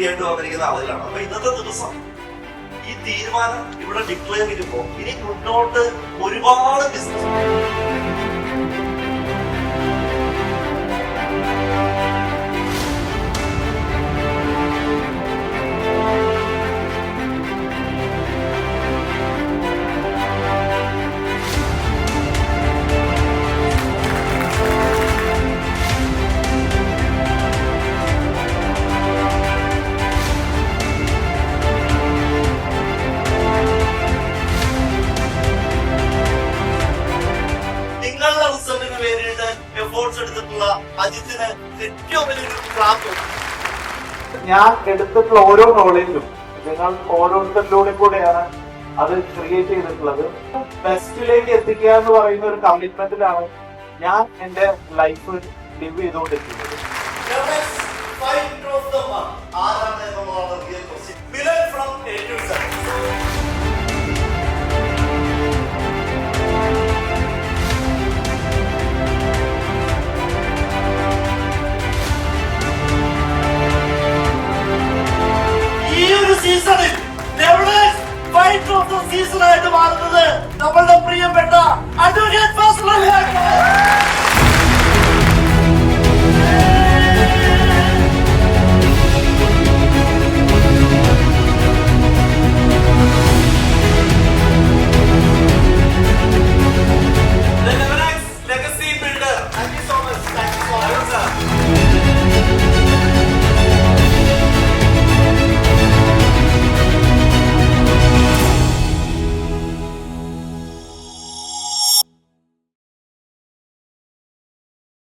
ആയിട്ട് വന്നിരിക്കുന്ന ആളുകളാണ്. അപ്പൊ ഇന്നത്തെ ദിവസം ഈ തീരുമാനം ഇവിടെ ഡിക്ലെയർ ചെയ്യുമ്പോ ഇനി മുന്നോട്ട് ഒരുപാട് ബിസിനസ് എടുത്തിട്ടുള്ള അജിത്തിന് ഏറ്റവും വലിയൊരു പ്രാപ്തി. ഞാൻ എടുത്തിട്ടുള്ള ഓരോ നോളേജും നിങ്ങൾ ഓരോരുത്തരിലൂടെ കൂടെയാണ് അത് ക്രിയേറ്റ് ചെയ്തിട്ടുള്ളത്. ബെസ്റ്റിലേക്ക് എത്തിക്കുക എന്ന് പറയുന്ന ഒരു കമ്മിറ്റ്മെന്റിലാണ് ഞാൻ എന്റെ ലൈഫ് ലിവ് ചെയ്തുകൊണ്ടിരിക്കുന്നത്. സീസണിൽ സീസണായിട്ട് മാറുന്നത് നമ്മളുടെ പ്രിയപ്പെട്ട അഡ്വക്കേറ്റ് ഫാസിൽ